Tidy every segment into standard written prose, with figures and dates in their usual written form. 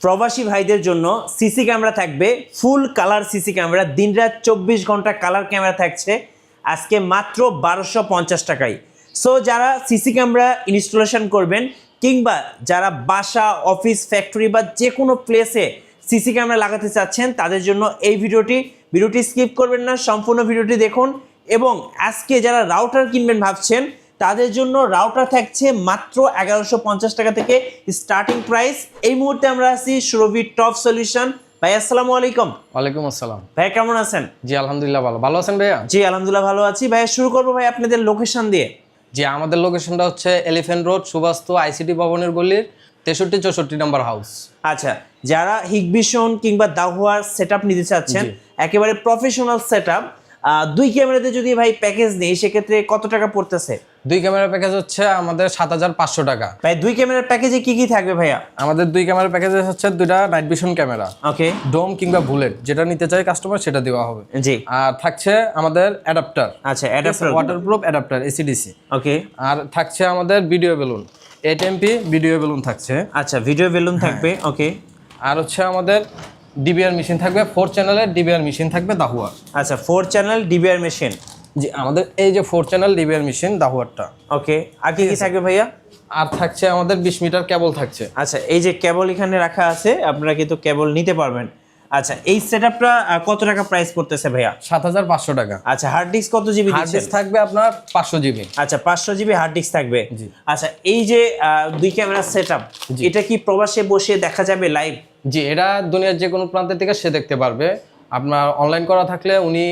প্রবাসী ভাইদের জন্য সিসি ক্যামেরা থাকবে, ফুল কালার সিসি ক্যামেরা, দিনরাত 24 ঘন্টা কালার ক্যামেরা থাকছে আজকে মাত্র 1250 টাকায়। সো যারা সিসি ক্যামেরা ইনস্টলেশন করবেন কিংবা যারা বাসা, অফিস, ফ্যাক্টরি বা যে কোনো প্লেসে সিসি ক্যামেরা লাগাতে চাচ্ছেন তাদের জন্য এই ভিডিওটি স্কিপ করবেন না, সম্পূর্ণ ভিডিওটি দেখুন। এবং আজকে যারা রাউটার কিনবেন ভাবছেন তাদের জন্য রাউটার থাকছে মাত্র 1150 টাকা থেকে স্টার্টিং প্রাইস। এই মুহূর্তে আমরা আছি সুরভি টপ সলিউশন। ভাই আসসালামু আলাইকুম। ওয়ালাইকুম আসসালাম। ভাই কেমন আছেন? জি আলহামদুলিল্লাহ ভালো আছেন ভাইয়া? জি আলহামদুলিল্লাহ ভালো আছি। ভাই শুরু করবো ভাই আপনাদের লোকেশন দিয়ে। জি আমাদের লোকেশনটা হচ্ছে এলিফ্যান্ট রোড, সুবাস্তু আইসিটি ভবনের গলির 63-64 নম্বর হাউস। আচ্ছা, যারা হিগভিশন কিংবা দাহুয়ার সেটআপ নিতে চাচ্ছেন, একেবারে প্রফেশনাল সেটআপ, দুই ক্যামেরাতে যদি ভাই প্যাকেজ নেই সেক্ষেত্রে কত টাকা পড়তেছে? দুই ক্যামেরার প্যাকেজ হচ্ছে আমাদের 7500 টাকা। ভাই দুই ক্যামেরার প্যাকেজে কি কি থাকবে ভাইয়া? আমাদের দুই ক্যামেরার প্যাকেজে হচ্ছে দুইটা নাইট ভিশন ক্যামেরা, ওকে, ডোম কিংবা বুলেট, যেটা নিতে চাই কাস্টমার সেটা দেওয়া হবে। জি। আর থাকছে আমাদের অ্যাডাপ্টার, আচ্ছা অ্যাডাপ্টার, ওয়াটারপ্রুফ অ্যাডাপ্টার এসিডিসি। ওকে। আর থাকছে আমাদের video balun, 8MP video balun থাকছে। আচ্ছা ভিডিও বেলুন থাকবে, ওকে। আর হচ্ছে আমাদের ডিবিআর মেশিন থাকবে, 4 চ্যানেলের ডিবিআর মেশিন থাকবে দাহুয়া। আচ্ছা 4 চ্যানেল ডিবিআর মেশিন। জি আমাদের এই যে 4 চ্যানেল ডিবিআর মেশিন দাহুয়ারটা, ওকে। আর কি কি থাকবে ভাইয়া? আর থাকছে আমাদের 20 মিটার কেবল থাকছে। আচ্ছা এই যে কেবল এখানে রাখা আছে, আপনারা কিন্তু কেবল নিতে পারবেন। আচ্ছা এই সেটআপটা কত টাকা প্রাইস পড়তেছে ভাইয়া? 7500 টাকা। আচ্ছা হার্ড ডিস্ক কত জিবি হার্ড ডিস্ক থাকবে আপনার 500 জিবি। আচ্ছা 500 জিবি হার্ড ডিস্ক থাকবে। জি। আচ্ছা এই যে দুই ক্যামেরা সেটআপ, এটা কি প্রবাসে বসে দেখা যাবে লাইভ? জি এটা দুনিয়ার যে কোনো প্রান্ত থেকে সে দেখতে পারবে। আপনার অনলাইন করা থাকলে উনি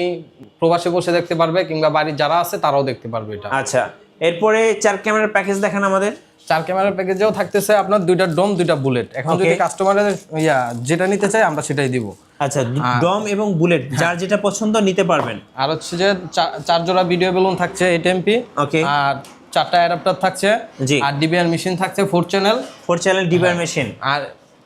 প্রবাসে বসে দেখতে পারবে, কিংবা বাড়ির যারা আছে তারাও দেখতে পারবে এটা। আচ্ছা এরপরে 4 ক্যামেরার প্যাকেজ দেখান আমাদের। 4 ক্যামেরার প্যাকেজেও থাকতেছে আপনার দুইটা ডোম, দুইটা বুলেট। এখন যদি কাস্টমারের যেটা নিতে চাই আমরা সেটাই দিব। আচ্ছা ডম এবং বুলেট যার যেটা পছন্দ নিতে পারবেন। আর হচ্ছে যে 4 জোড়া ভিডিও বেলুন থাকছে 8MP, ওকে। আর 4টা অ্যাডাপ্টার থাকছে। জি। আর ডিবিআর মেশিন থাকছে 4 চ্যানেল, 4 চ্যানেল ডিবিআর মেশিন। আর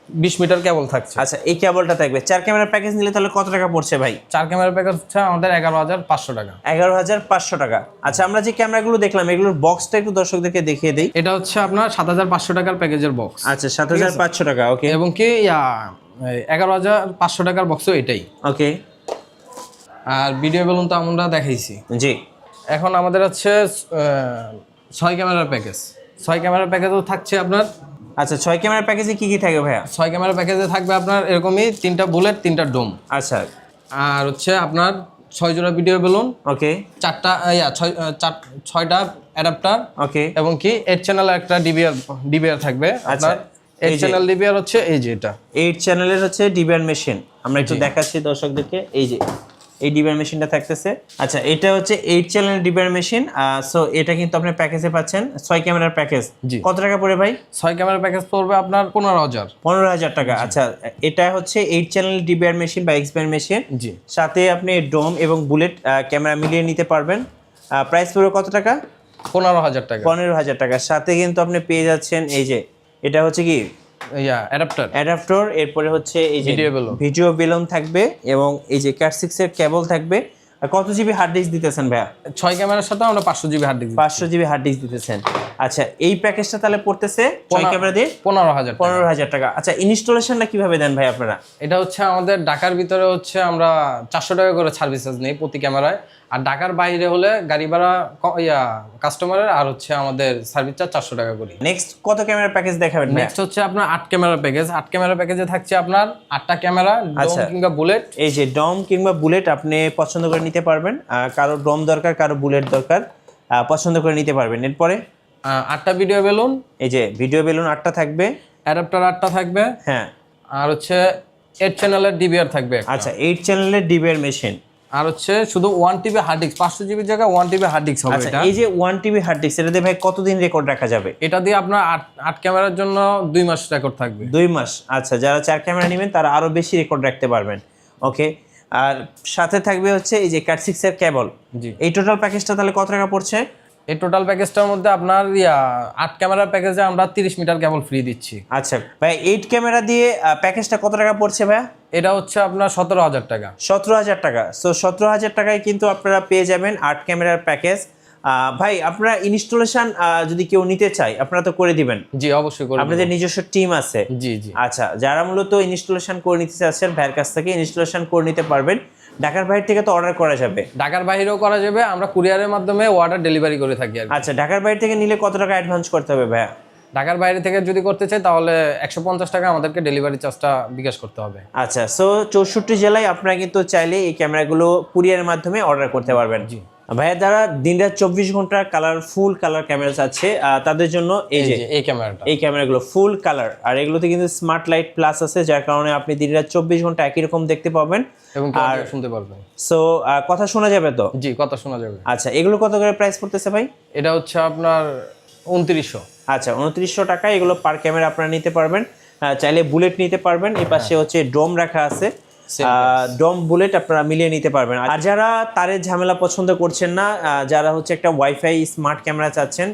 20 মিটার কেবল থাকছে। আচ্ছা এই কেবলটা থাকবে। 4 ক্যামেরার প্যাকেজ নিলে তাহলে কত টাকা পড়ছে ভাই? 4 ক্যামেরার প্যাকেজ হচ্ছে আমাদের 11500 টাকা। 11500 টাকা। আচ্ছা আমরা যে ক্যামেরাগুলো দেখলাম এগুলোর বক্সটা একটু দর্শকদেরকে দেখিয়ে দেই। এটা হচ্ছে আপনার 7500 টাকার প্যাকেজের বক্স। আচ্ছা 7500 টাকা, ওকে। এবং কি 11500 টাকার বক্সও এটাই, ওকে। আর ভিডিও বেলুন তো আমরা দেখাইছি। জি। এখন আমাদের হচ্ছে 6 ক্যামেরার প্যাকেজ। 6 ক্যামেরার প্যাকেজও থাকছে আপনার। আচ্ছা 6 ক্যামেরার প্যাকেজে কি কি থাকবে ভাইয়া? 6 ক্যামেরার প্যাকেজে থাকবে আপনার এরকমই 3টা বুলেট, 3টা ডোম। আচ্ছা। আর হচ্ছে আপনার 6 জোড়া ভিডিও বেলুন, ওকে। 6টা অ্যাডাপ্টার, ওকে। এবং কি 8 চ্যানেল একটা ডিবিআর থাকবে। আচ্ছা 8 চ্যানেল ডিবিআর হচ্ছে এই যে এটা 8 চ্যানেলের হচ্ছে ডিবিআর মেশিন। আমরা একটু দেখাচ্ছি দর্শকদেরকে, এই যে এই ডিবিআর মেশিনটা থাকতেছে। আচ্ছা এটা হচ্ছে 8 চ্যানেল ডিবিআর মেশিন। সো এটা কিন্তু আপনি প্যাকেজে পাচ্ছেন 6 ক্যামেরার প্যাকেজ। কত টাকা পড়ে ভাই? 6 ক্যামেরার প্যাকেজ পড়বে আপনার 15000 টাকা। আচ্ছা এটা হচ্ছে 8 চ্যানেল ডিবিআর মেশিন বা এক্সবিআর মেশিন। জি। সাথে আপনি ডোম এবং বুলেট ক্যামেরা মিলিয়ে নিতে পারবেন। প্রাইস পড়বে কত টাকা? 15000 টাকা। 15000 টাকা। সাথে কিন্তু আপনি পেয়ে যাচ্ছেন এই যে এটা হচ্ছে কি অ্যাডাপ্টার, এরপরে হচ্ছে এই যে ভিডিও বেলুন থাকবে, এবং এই যে ক্যাট 6 এর কেবল থাকবে। আর কত জিবি হার্ড ডিস্ক দিতেছেন ভাইয়া? 6 ক্যামেরার সাথে আমরা 500 GB hard disk 500 GB hard disk দিতেছেন। আচ্ছা এই প্যাকেজটা তাহলে পড়তেছে 6 ক্যামেরা দিয়ে 15000 টাকা। আচ্ছা ইনস্টলেশনটা কিভাবে দেন ভাই আপনারা? এটা হচ্ছে আমাদের ঢাকার ভিতরে হচ্ছে আমরা 400 টাকা করে সার্ভিস চার্জ নেই প্রতি ক্যামেরায়, আর ঢাকার বাইরে হলে গাড়ি ভাড়া কাস্টমারের আর হচ্ছে আমাদের সার্ভিস চার্জ 400 টাকা করি। নেক্সট কত ক্যামেরা প্যাকেজ দেখাবেন? নেক্সট হচ্ছে আপনার 8 ক্যামেরা প্যাকেজ। 8 ক্যামেরা প্যাকেজে থাকছে আপনার 8টা ক্যামেরা, ডোম কিংবা বুলেট। এই যে ডোম কিংবা বুলেট আপনি পছন্দ করে নিতে পারবেন। কারো ডোম দরকার, কারো বুলেট দরকার, পছন্দ করে নিতে পারবেন। এরপরে 8টা ভিডিও বেলুন, এই যে ভিডিও বেলুন 8টা থাকবে, অ্যাডাপ্টার 8টা থাকবে। হ্যাঁ। আর হচ্ছে 8 চ্যানেলের ডিবিআর থাকবে। আচ্ছা 8 চ্যানেলের ডিবিআর মেশিন। আর হচ্ছে শুধু 1 টিবি হার্ড ডিস্ক, 500 জিবির জায়গায় 1 টিবি হার্ড ডিস্ক হবে এটা। এই যে 1 টিবি হার্ড ডিস্ক, এটা দিয়ে ভাই কতদিন রেকর্ড রাখা যাবে? এটা দিয়ে আপনার 8 ক্যামেরার জন্য 2 মাস রেকর্ড থাকবে। 2 মাস। আচ্ছা যারা 4 ক্যামেরা নেবেন তারা আরো বেশি রেকর্ড রাখতে পারবেন। ওকে। আর সাথে থাকবে হচ্ছে এই যে ক্যাট 6 এর কেবল। জি। এই টোটাল প্যাকেজটা তাহলে কত টাকা পড়ছে? এই টোটাল প্যাকেজটার মধ্যে আপনার 8 ক্যামেরার প্যাকেজে আমরা 30 মিটার কেবল ফ্রি দিচ্ছি। আচ্ছা ভাই 8 ক্যামেরা দিয়ে প্যাকেজটা কত টাকা পড়ছে ভাইয়া? এটা হচ্ছে আপনার 17000 টাকা। 17000 টাকা। সো 17000 টাকায় কিন্তু আপনারা পেয়ে যাবেন 8 ক্যামেরার প্যাকেজ। ভাই আপনারা ইনস্টলেশন যদি কেউ নিতে চায় আপনারা তো করে দিবেন, জি অবশ্যই করে আপনাদের দেব। নিজস্ব টিম আছে? জি জি আচ্ছা, যারা মূলত ইনস্টলেশন করে নিতে চাচ্ছেন ভাইয়ের কাছ থেকে ইনস্টলেশন করে নিতে পারবেন। ঢাকার বাইরে থেকে তো অর্ডার করা যাবে? ঢাকার বাইরেও করা যাবে, আমরা কুরিয়ারের মাধ্যমে অর্ডার ডেলিভারি করে থাকি আর কি। আচ্ছা, ঢাকার বাইরে থেকে নিলে কত টাকা অ্যাডভান্স করতে হবে ভাইয়া? ঢাকার বাইরে থেকে যদি করতে চাই তাহলে 150 টাকা আমাদেরকে ডেলিভারি চার্জটা বিকাশ করতে হবে। আচ্ছা, সো 64 জেলায় আপনারা কিন্তু চাইলে এই ক্যামেরাগুলো কুরিয়ারের মাধ্যমে অর্ডার করতে পারবেন। জি ভাইয়া যারা দিনরাত 24 ঘন্টা কালার ফুল কালার ক্যামেরা আছে তাদের জন্য এই যে এই ক্যামেরাটা, এই ক্যামেরাগুলো ফুল কালার, আর এগুলোতে কিন্তু স্মার্ট লাইট প্লাস আছে, যার কারণে আপনি দিনরাত 24 ঘন্টা একই রকম দেখতে পাবেন এবং শুনতে পারবেন। সো কথা শোনা যাবে তো? জি কথা শোনা যাবে। আচ্ছা, এগুলো কত করে প্রাইস পড়তেছে ভাই? এটা হচ্ছে আপনার 2900। আচ্ছা, 2900 টাকা এগুলো পার ক্যামেরা আপনারা নিতে পারবেন। চাইলে বুলেট নিতে পারবেন, এই পাশে হচ্ছে ডোম রাখা আছে, ডোম বুলেট আপনারা মিলিয়ে নিতে পারবেন। আর যারা তারের ঝামেলা পছন্দ করছেন না, যারা হচ্ছে একটা ওয়াইফাই স্মার্ট ক্যামেরা চাচ্ছেন,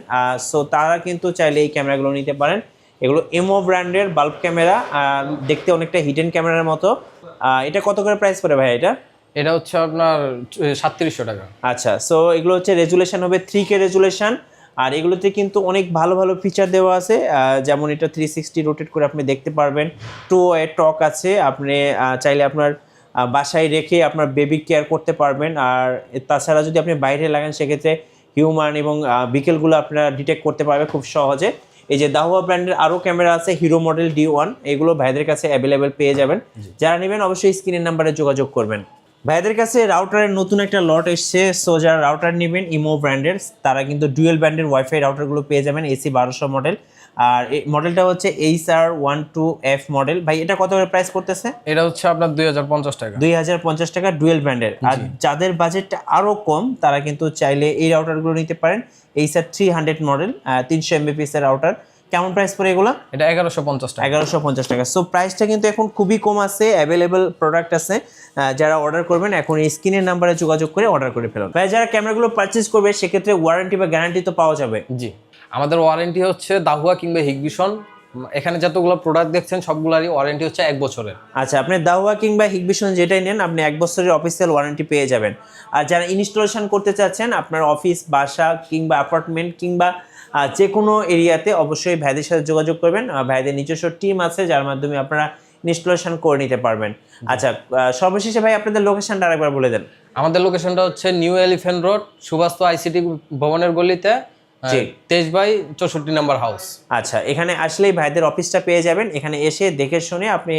সো তারা কিন্তু চাইলে এই ক্যামেরাগুলো নিতে পারেন। এগুলো এমো ব্র্যান্ডের বাল্ব ক্যামেরা, দেখতে অনেকটা হিডেন ক্যামেরার মতো। এটা কত করে প্রাইস পড়ে ভাই এটা? এটা হচ্ছে আপনার 3700 টাকা। আচ্ছা, সো এগুলো হচ্ছে রেজুলেশন হবে 3K রেজুলেশন, আর এগুলোতে কিন্তু অনেক ভালো ভালো ফিচার দেওয়া আছে, যেমন এটা 360 রোটেট করে আপনি দেখতে পারবেন, 2-way টক আছে, আপনি চাইলে আপনার বাসায় রেখে আপনার বেবি কেয়ার করতে পারবেন। আর তাছাড়া যদি আপনি বাইরে লাগান সেক্ষেত্রে হিউম্যান এবং বিকেলগুলো আপনারা ডিটেক্ট করতে পারবে খুব সহজে। এই যে দাহুয়া ব্র্যান্ডের আরও ক্যামেরা আছে, হিরো মডেল D1, এগুলো ভাইদের কাছে অ্যাভেলেবেল পেয়ে যাবেন। যারা নেবেন অবশ্যই স্ক্রিনের নাম্বারে যোগাযোগ করবেন। ভাইদের কাছে রাউটারের নতুন একটা লট এসছে, সো যারা রাউটার নেবেন ইমো ব্র্যান্ডের, তারা কিন্তু ডুয়েল ব্র্যান্ডের ওয়াইফাই রাউটারগুলো পেয়ে যাবেন, AC 1200 মডেল। আর এই মডেলটা হচ্ছে HR12F মডেল। ভাই এটা কত করে প্রাইস করতেছে? এটা হচ্ছে আপনার 2050 টাকা। 2050 টাকা ডুয়েল ব্র্যান্ডের। আর যাদের বাজেটটা আরও কম তারা কিন্তু চাইলে এই রাউটারগুলো নিতে পারেন, HR300 মডেল, 300 Mbps এর রাউটার। কেমন প্রাইস পড়ে এগুলো? এটা 1150 টাকা। 1150 টাকা। সো প্রাইসটা কিন্তু এখন খুবই কম আছে, অ্যাভেলেবেল প্রোডাক্ট আছে। যারা অর্ডার করবেন এখন এই স্ক্রিনের নাম্বারে যোগাযোগ করে অর্ডার করে ফেলুন। ভাই যারা ক্যামেরাগুলো পারচেজ করবে সেক্ষেত্রে ওয়ারেন্টি বা গ্যারান্টি তো পাওয়া যাবে? জি, আমাদের ওয়ারেন্টি হচ্ছে দাহুয়া কিংবা হিগভিশন, এখানে যতগুলো প্রোডাক্ট দেখছেন সবগুলারই ওয়ারেন্টি হচ্ছে 1 বছরের। আচ্ছা, আপনি দাহুয়া কিংবা হিগভিশন যেটাই নেন আপনি 1 বছরের অফিসিয়াল ওয়ারেন্টি পেয়ে যাবেন। আর যারা ইনস্টলেশন করতে চাচ্ছেন আপনার অফিস, বাসা কিংবা অ্যাপার্টমেন্ট কিংবা যে কোনো এরিয়াতে অবশ্যই ভাইদের সাথে যোগাযোগ করবেন। ভাইদের নিজস্ব টিম আছে যার মাধ্যমে আপনারা ইনস্টলেশন করে নিতে পারবেন। আচ্ছা, সর্বশেষে ভাই আপনাদের লোকেশনটা আরেকবার বলে দেন। আমাদের লোকেশনটা হচ্ছে new elephant road, Suvastu ICT ভবনের গলিতে, 23/64 নম্বর হাউস। আচ্ছা, এখানে আসলেই ভাইদের অফিসটা পেয়ে যাবেন। এখানে এসে দেখে শুনে আপনি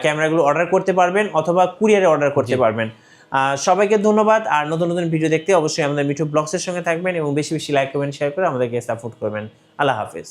ক্যামেরাগুলো অর্ডার করতে পারবেন অথবা কুরিয়ারে অর্ডার করতে পারবেন। সবাইকে ধন্যবাদ। আর নতুন নতুন ভিডিও দেখতে অবশ্যই আমাদের মিঠু ব্লগসের সঙ্গে থাকবেন এবং বেশি বেশি লাইক কমেন্ট শেয়ার করে আমাদেরকে সাপোর্ট করবেন। আল্লাহ হাফেজ।